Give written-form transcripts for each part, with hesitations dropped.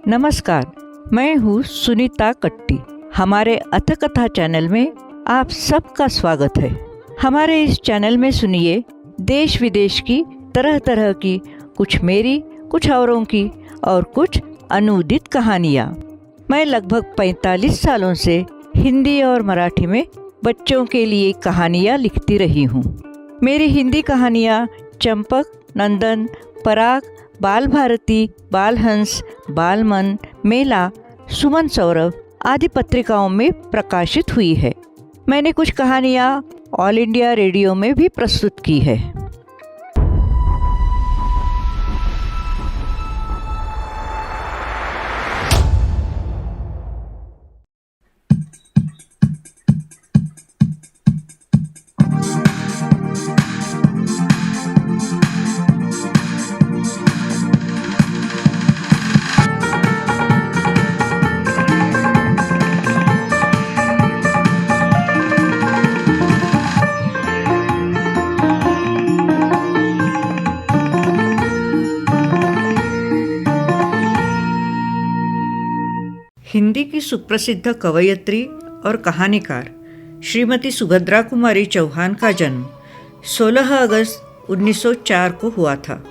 नमस्कार, मैं हूँ सुनीता कट्टी। हमारे अथकथा चैनल में आप सबका स्वागत है। हमारे इस चैनल में सुनिए देश विदेश की तरह तरह की, कुछ मेरी, कुछ औरों की और कुछ अनूदित कहानियाँ। मैं लगभग 45 सालों से हिंदी और मराठी में बच्चों के लिए कहानियाँ लिखती रही हूँ। मेरी हिंदी कहानियाँ चंपक, नंदन, पराग, बाल भारती, बालहंस, बालमन, मेला, सुमन सौरभ आदि पत्रिकाओं में प्रकाशित हुई है। मैंने कुछ कहानियाँ ऑल इंडिया रेडियो में भी प्रस्तुत की है। हिंदी की सुप्रसिद्ध कवयित्री और कहानीकार श्रीमती सुभद्रा कुमारी चौहान का जन्म 16 अगस्त 1904 को हुआ था।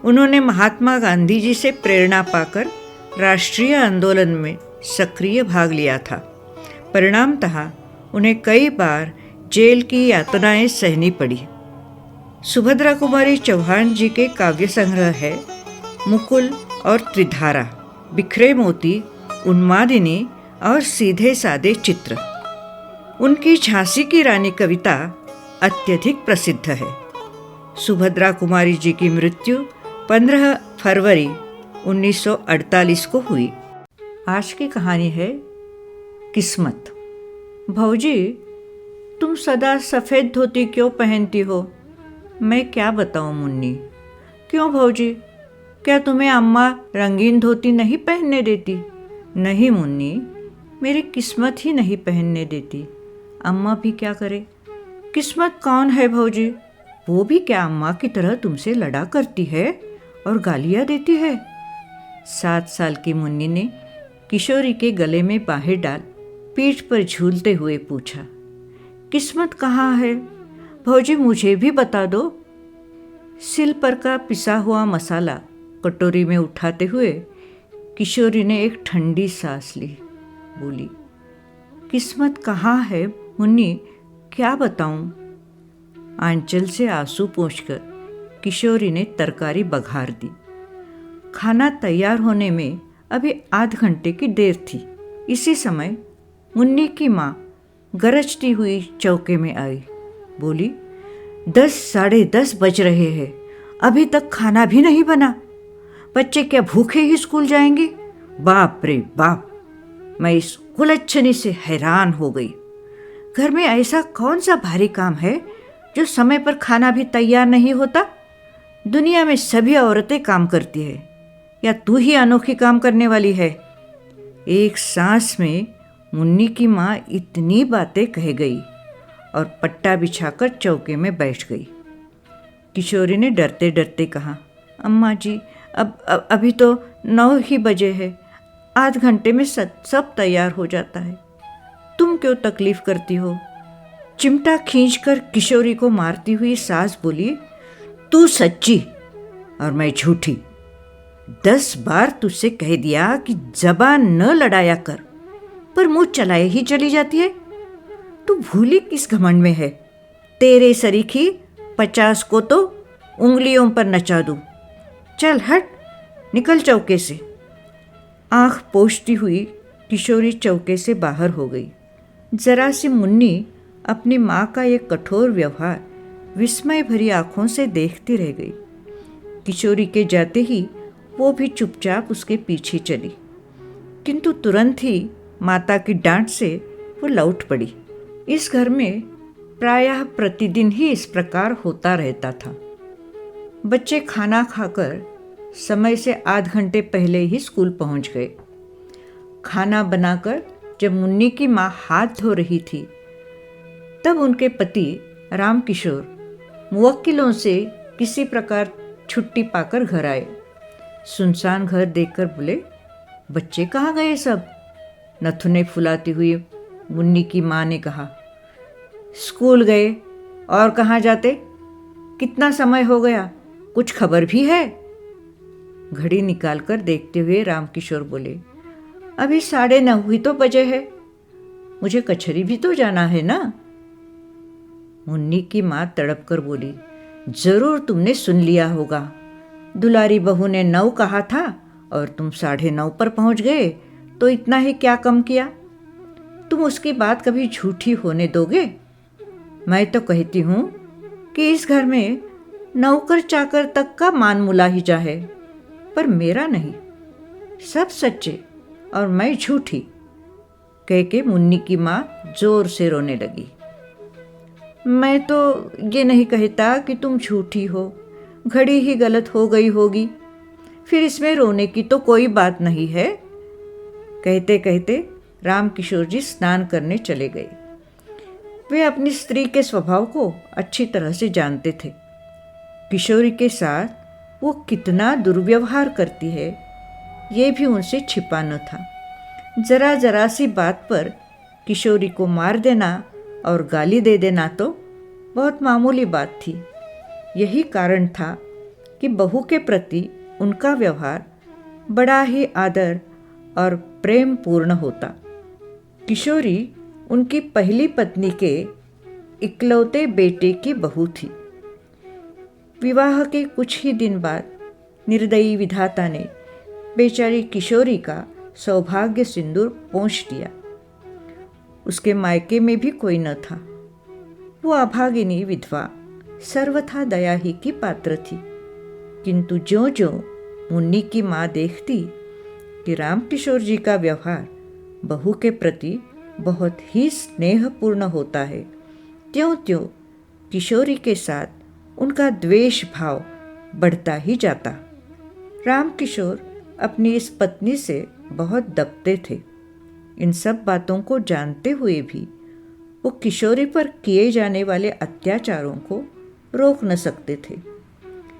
उन्होंने महात्मा गांधी जी से प्रेरणा पाकर राष्ट्रीय आंदोलन में सक्रिय भाग लिया था। परिणामतः उन्हें कई बार जेल की यातनाएं सहनी पड़ी। सुभद्रा कुमारी चौहान जी के काव्य संग्रह है मुकुल और त्रिधारा, बिखरे मोती, उन्मादिनी और सीधे सादे चित्र। उनकी झांसी की रानी कविता अत्यधिक प्रसिद्ध है। सुभद्रा कुमारी जी की मृत्यु 15 फरवरी 1948 को हुई। आज की कहानी है किस्मत। भौजी, तुम सदा सफ़ेद धोती क्यों पहनती हो? मैं क्या बताऊं मुन्नी। क्यों भौजी, क्या तुम्हें अम्मा रंगीन धोती नहीं पहनने देती? नहीं मुन्नी, मेरी किस्मत ही नहीं पहनने देती। अम्मा भी क्या करे? किस्मत कौन है भौजी? वो भी क्या अम्मा की तरह तुमसे लड़ा करती है और गालियाँ देती है? 7 साल की मुन्नी ने किशोरी के गले में बाहें डाल पीठ पर झूलते हुए पूछा, किस्मत कहाँ है भौजी, मुझे भी बता दो। सिल पर का पिसा हुआ मसाला कटोरी में उठाते हुए किशोरी ने एक ठंडी सांस ली। बोली, किस्मत कहाँ है मुन्नी, क्या बताऊं? आंचल से आंसू पोंछकर किशोरी ने तरकारी बघार दी। खाना तैयार होने में अभी आध घंटे की देर थी। इसी समय मुन्नी की माँ गरजती हुई चौके में आई। बोली, 10 साढ़े 10 बज रहे हैं, अभी तक खाना भी नहीं बना। बच्चे क्या भूखे ही स्कूल जाएंगे? बाप रे बाप, मैं इस कुलच्छनी से हैरान हो गई। घर में ऐसा कौन सा भारी काम है जो समय पर खाना भी तैयार नहीं होता? दुनिया में सभी औरतें काम करती है, या तू ही अनोखी काम करने वाली है? एक सांस में मुन्नी की माँ इतनी बातें कह गई और पट्टा बिछाकर चौके में बैठ गई। किशोरी ने डरते डरते कहा, अम्मा जी, अभी तो 9 ही बजे है, आध घंटे में सब तैयार हो जाता है। तुम क्यों तकलीफ करती हो? चिमटा खींचकर किशोरी को मारती हुई सास बोली, तू सच्ची और मैं झूठी। 10 बार तुझसे कह दिया कि जबान न लड़ाया कर, पर मुंह चलाए ही चली जाती है। तू भूली किस घमंड में है? तेरे सरीखी 50 को तो उंगलियों पर नचा दूं। चल हट, निकल चौके से। आँख पोंछती हुई किशोरी चौके से बाहर हो गई। जरा सी मुन्नी अपनी माँ का ये कठोर व्यवहार विस्मय भरी आँखों से देखती रह गई। किशोरी के जाते ही वो भी चुपचाप उसके पीछे चली, किंतु तुरंत ही माता की डांट से वो लौट पड़ी। इस घर में प्रायः प्रतिदिन ही इस प्रकार होता रहता था। बच्चे खाना खाकर समय से आध घंटे पहले ही स्कूल पहुंच गए। खाना बनाकर जब मुन्नी की माँ हाथ धो रही थी तब उनके पति रामकिशोर मुवक्किलों से किसी प्रकार छुट्टी पाकर घर आए। सुनसान घर देखकर बोले, बच्चे कहाँ गए सब? नथुने फुलाती हुई मुन्नी की माँ ने कहा, स्कूल गए, और कहाँ जाते? कितना समय हो गया, कुछ खबर भी है? घड़ी निकालकर देखते हुए रामकिशोर बोले, अभी 9:30 ही तो बजे है, मुझे कचहरी भी तो जाना है ना। मुन्नी की माँ तड़प कर बोली, जरूर तुमने सुन लिया होगा, दुलारी बहू ने 9 कहा था और तुम 9:30 पर पहुंच गए, तो इतना ही क्या कम किया? तुम उसकी बात कभी झूठी होने दोगे? मैं तो कहती हूँ कि इस घर में नौकर चाकर तक का मान मुलाहिजा है, पर मेरा नहीं। सब सच्चे और मैं झूठी, कह के मुन्नी की माँ जोर से रोने लगी। मैं तो ये नहीं कहता कि तुम झूठी हो, घड़ी ही गलत हो गई होगी, फिर इसमें रोने की तो कोई बात नहीं है। कहते कहते रामकिशोर जी स्नान करने चले गए। वे अपनी स्त्री के स्वभाव को अच्छी तरह से जानते थे। किशोरी के साथ वो कितना दुर्व्यवहार करती है, ये भी उनसे छिपा न था। जरा जरा सी बात पर किशोरी को मार देना और गाली दे देना तो बहुत मामूली बात थी। यही कारण था कि बहू के प्रति उनका व्यवहार बड़ा ही आदर और प्रेम पूर्ण होता। किशोरी उनकी पहली पत्नी के इकलौते बेटे की बहू थी। विवाह के कुछ ही दिन बाद निर्दयी विधाता ने बेचारी किशोरी का सौभाग्य सिंदूर पोंछ दिया। उसके मायके में भी कोई न था। वो अभागिनी विधवा सर्वथा दया ही की पात्र थी। किंतु ज्यों ज्यों मुन्नी की माँ देखती कि रामकिशोर जी का व्यवहार बहू के प्रति बहुत ही स्नेहपूर्ण होता है, त्यों त्यों किशोरी के साथ उनका द्वेष भाव बढ़ता ही जाता। रामकिशोर अपनी इस पत्नी से बहुत दबते थे। इन सब बातों को जानते हुए भी वो किशोरी पर किए जाने वाले अत्याचारों को रोक न सकते थे।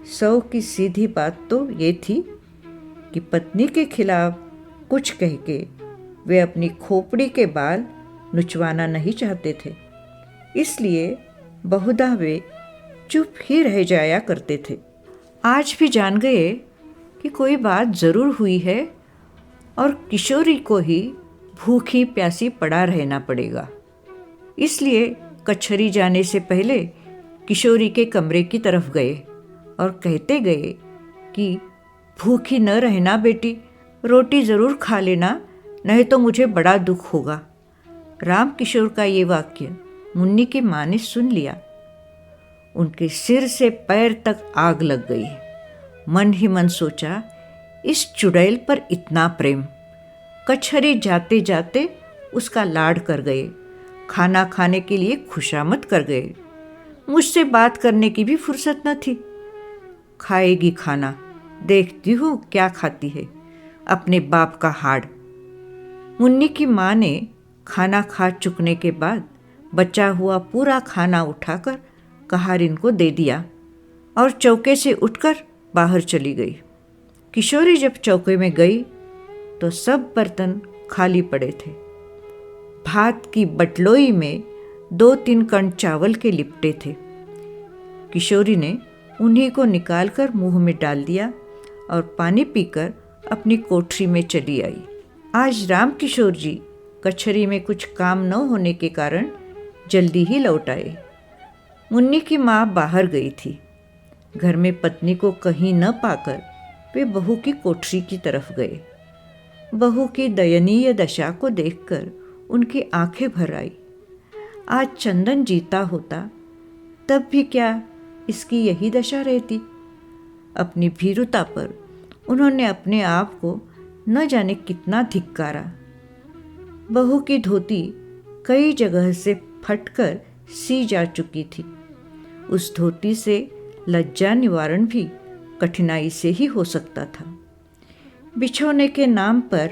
100 की सीधी बात तो ये थी कि पत्नी के खिलाफ कुछ कह के वे अपनी खोपड़ी के बाल नुचवाना नहीं चाहते थे, इसलिए बहुधा वे चुप ही रह जाया करते थे। आज भी जान गए कि कोई बात ज़रूर हुई है और किशोरी को ही भूखी प्यासी पड़ा रहना पड़ेगा। इसलिए कचहरी जाने से पहले किशोरी के कमरे की तरफ गए और कहते गए कि भूखी न रहना बेटी, रोटी ज़रूर खा लेना, नहीं तो मुझे बड़ा दुख होगा। रामकिशोर का ये वाक्य मुन्नी की माँ ने सुन लिया। उनके सिर से पैर तक आग लग गई। मन ही मन सोचा, इस चुड़ैल पर इतना प्रेम। कचहरी जाते जाते उसका लाड कर गए, खाना खाने के लिए खुशामद कर गए। मुझसे बात करने की भी फुर्सत न थी। खाएगी खाना, देखती हूँ क्या खाती है, अपने बाप का हाड़। मुन्नी की माँ ने खाना खा चुकने के बाद बचा हुआ पूरा खाना उठाकर कहारिन को दे दिया और चौके से उठकर बाहर चली गई। किशोरी जब चौके में गई तो सब बर्तन खाली पड़े थे। भात की बटलोई में 2-3 कण चावल के लिपटे थे। किशोरी ने उन्हीं को निकालकर मुंह में डाल दिया और पानी पीकर अपनी कोठरी में चली आई। आज रामकिशोर जी कचहरी में कुछ काम न होने के कारण जल्दी ही लौट आए। मुन्नी की माँ बाहर गई थी। घर में पत्नी को कहीं न पाकर वे बहू की कोठरी की तरफ गए। बहू की दयनीय दशा को देखकर उनकी आंखें भर आई। आज चंदन जीता होता तब भी क्या इसकी यही दशा रहती। अपनी भीरुता पर उन्होंने अपने आप को न जाने कितना धिक्कारा। बहू की धोती कई जगह से फटकर सी जा चुकी थी। उस धोती से लज्जा निवारण भी कठिनाई से ही हो सकता था। बिछोने के नाम पर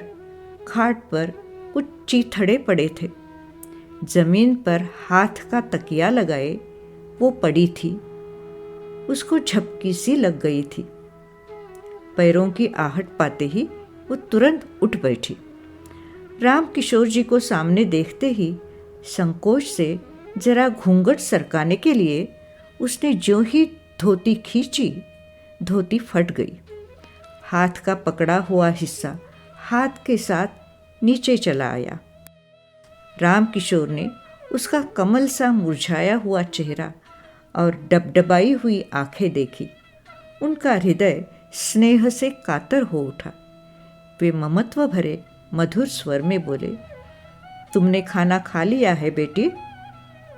खाट पर कुछ चीथड़े पड़े थे। जमीन पर हाथ का तकिया लगाए वो पड़ी थी। उसको झपकी सी लग गई थी। पैरों की आहट पाते ही वो तुरंत उठ बैठी। राम किशोर जी को सामने देखते ही संकोच से जरा घूंघट सरकाने के लिए उसने ज्यों ही धोती खींची, धोती फट गई। हाथ का पकड़ा हुआ हिस्सा हाथ के साथ नीचे चला आया। राम किशोर ने उसका कमल सा मुरझाया हुआ चेहरा और डबडबाई हुई आंखें देखी। उनका हृदय स्नेह से कातर हो उठा। वे ममत्व भरे मधुर स्वर में बोले, तुमने खाना खा लिया है बेटी?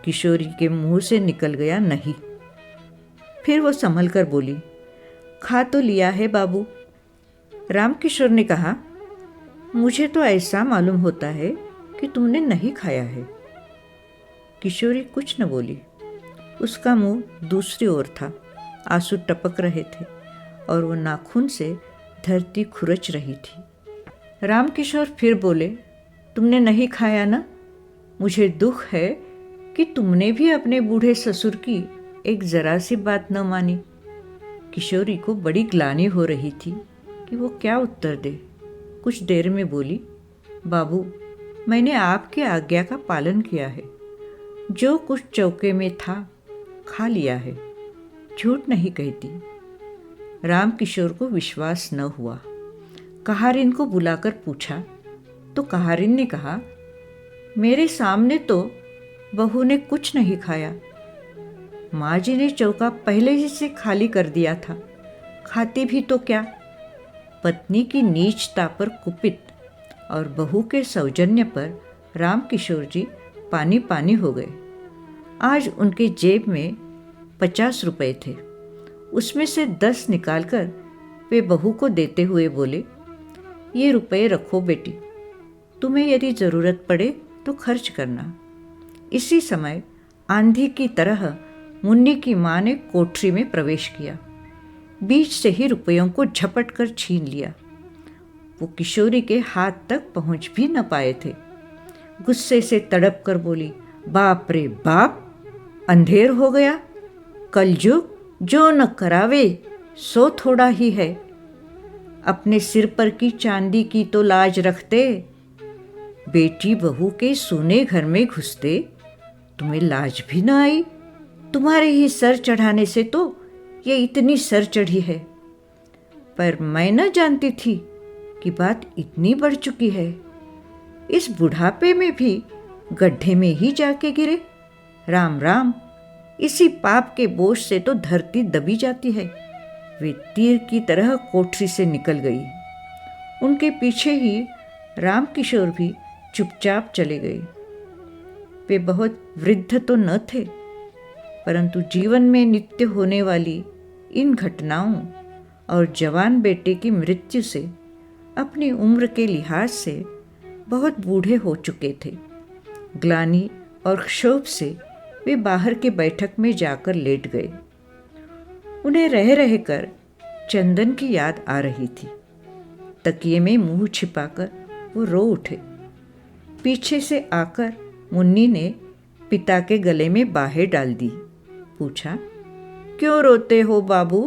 किशोरी के मुंह से निकल गया नहीं। फिर वो संभल कर बोली, खा तो लिया है बाबू। रामकिशोर ने कहा, मुझे तो ऐसा मालूम होता है कि तुमने नहीं खाया है। किशोरी कुछ न बोली। उसका मुंह दूसरी ओर था, आंसू टपक रहे थे और वो नाखून से धरती खुरच रही थी। रामकिशोर फिर बोले, तुमने नहीं खाया ना? मुझे दुख है कि तुमने भी अपने बूढ़े ससुर की एक जरा सी बात न मानी। किशोरी को बड़ी ग्लानि हो रही थी कि वो क्या उत्तर दे। कुछ देर में बोली, बाबू, मैंने आपकी आज्ञा का पालन किया है। जो कुछ चौके में था खा लिया है, झूठ नहीं कहती। रामकिशोर को विश्वास न हुआ। कहारिन को बुलाकर पूछा तो कहारिन ने कहा, मेरे सामने तो बहू ने कुछ नहीं खाया। माँ जी ने चौका पहले ही से खाली कर दिया था, खाती भी तो क्या। पत्नी की नीचता पर कुपित और बहू के सौजन्य पर रामकिशोर जी पानी पानी हो गए। आज उनके जेब में 50 रुपए थे। उसमें से 10 निकालकर वे बहू को देते हुए बोले, ये रुपए रखो बेटी, तुम्हें यदि ज़रूरत पड़े तो खर्च करना। इसी समय आंधी की तरह मुन्नी की माँ ने कोठरी में प्रवेश किया। बीच से ही रुपयों को झपट कर छीन लिया। वो किशोरी के हाथ तक पहुंच भी न पाए थे। गुस्से से तड़प कर बोली, बाप रे बाप, अंधेर हो गया। कलयुग जो न करावे सो थोड़ा ही है। अपने सिर पर की चांदी की तो लाज रखते। बेटी बहू के सूने घर में घुसते तुम्हें लाज भी न आई। तुम्हारे ही सर चढ़ाने से तो ये इतनी सर चढ़ी है। पर मैं न जानती थी कि बात इतनी बढ़ चुकी है। इस बुढ़ापे में भी गड्ढे में ही जाके गिरे। राम राम, इसी पाप के बोझ से तो धरती दबी जाती है। वे तीर की तरह कोठरी से निकल गई। उनके पीछे ही रामकिशोर भी चुपचाप चले गए। वे बहुत वृद्ध तो न थे, परंतु जीवन में नित्य होने वाली इन घटनाओं और जवान बेटे की मृत्यु से अपनी उम्र के लिहाज से बहुत बूढ़े हो चुके थे। ग्लानि और क्षोभ से वे बाहर के बैठक में जाकर लेट गए। उन्हें रह रहकर चंदन की याद आ रही थी। तकिए में मुंह छिपाकर वो रो उठे। पीछे से आकर मुन्नी ने पिता के गले में बाहें डाल दी। पूछा, क्यों रोते हो बाबू?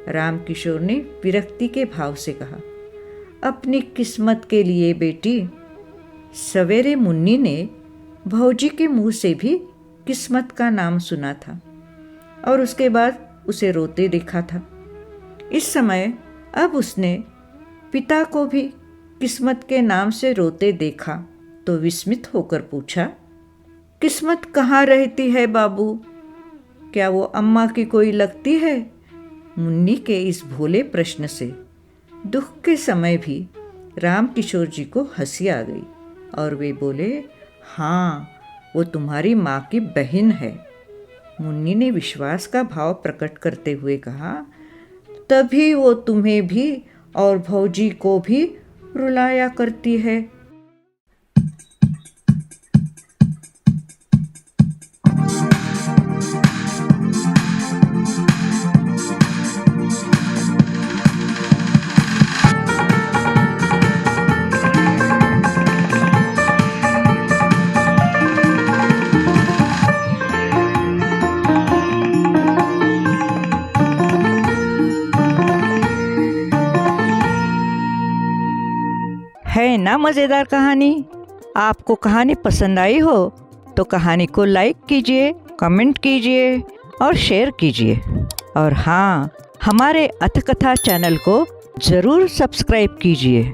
रामकिशोर ने विरक्ति के भाव से कहा, अपनी किस्मत के लिए बेटी। सवेरे मुन्नी ने भौजी के मुंह से भी किस्मत का नाम सुना था और उसके बाद उसे रोते देखा था। इस समय अब उसने पिता को भी किस्मत के नाम से रोते देखा तो विस्मित होकर पूछा, किस्मत कहाँ रहती है बाबू? क्या वो अम्मा की कोई लगती है? मुन्नी के इस भोले प्रश्न से दुख के समय भी रामकिशोर जी को हंसी आ गई और वे बोले, हाँ, वो तुम्हारी माँ की बहन है। मुन्नी ने विश्वास का भाव प्रकट करते हुए कहा, तभी वो तुम्हें भी और भौजी को भी रुलाया करती है। है ना मज़ेदार कहानी। आपको कहानी पसंद आई हो तो कहानी को लाइक कीजिए, कमेंट कीजिए और शेयर कीजिए। और हाँ, हमारे अथकथा चैनल को ज़रूर सब्सक्राइब कीजिए।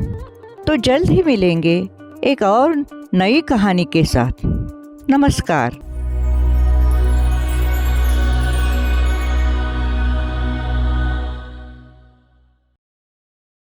तो जल्द ही मिलेंगे एक और नई कहानी के साथ। नमस्कार।